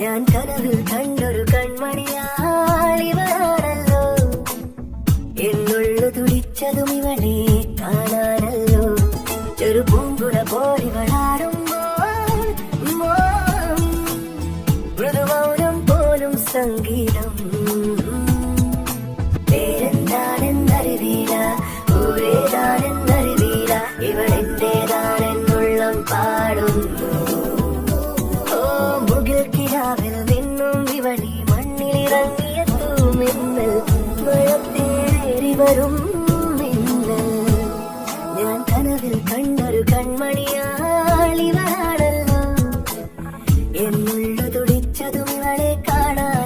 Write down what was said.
ഞാൻ കനവിൽ കണ്ടൊരു കൺമണിയാളിവളാണല്ലോ, എന്നുള്ളു തുടിച്ചതും ഇവളെ കാണാനല്ലോ. ഒരു പൂങ്കുല പോലിവളാടുമ്പോൾ മൃദുമൗനം പോലും സംഗീതം. പേരെന്താണെന്നറിവീല, ഊരേതാണെന്നറിവീല, ഇവളെന്റേതാണെന്നുള്ളം പാടുന്നു. കിടാവിൽ നിന്നും ഇവളി മണ്ണിലിറങ്ങിയ തൂമിന്നൽ, മഴത്തേറി വരും മിന്നൽ. ഞാൻ കനവിൽ കണ്ടൊരു കൺമണിയാളിവളാണല്ലോ, എന്നുള്ളു തുടിച്ചതും ഇവളെ കാണാൻ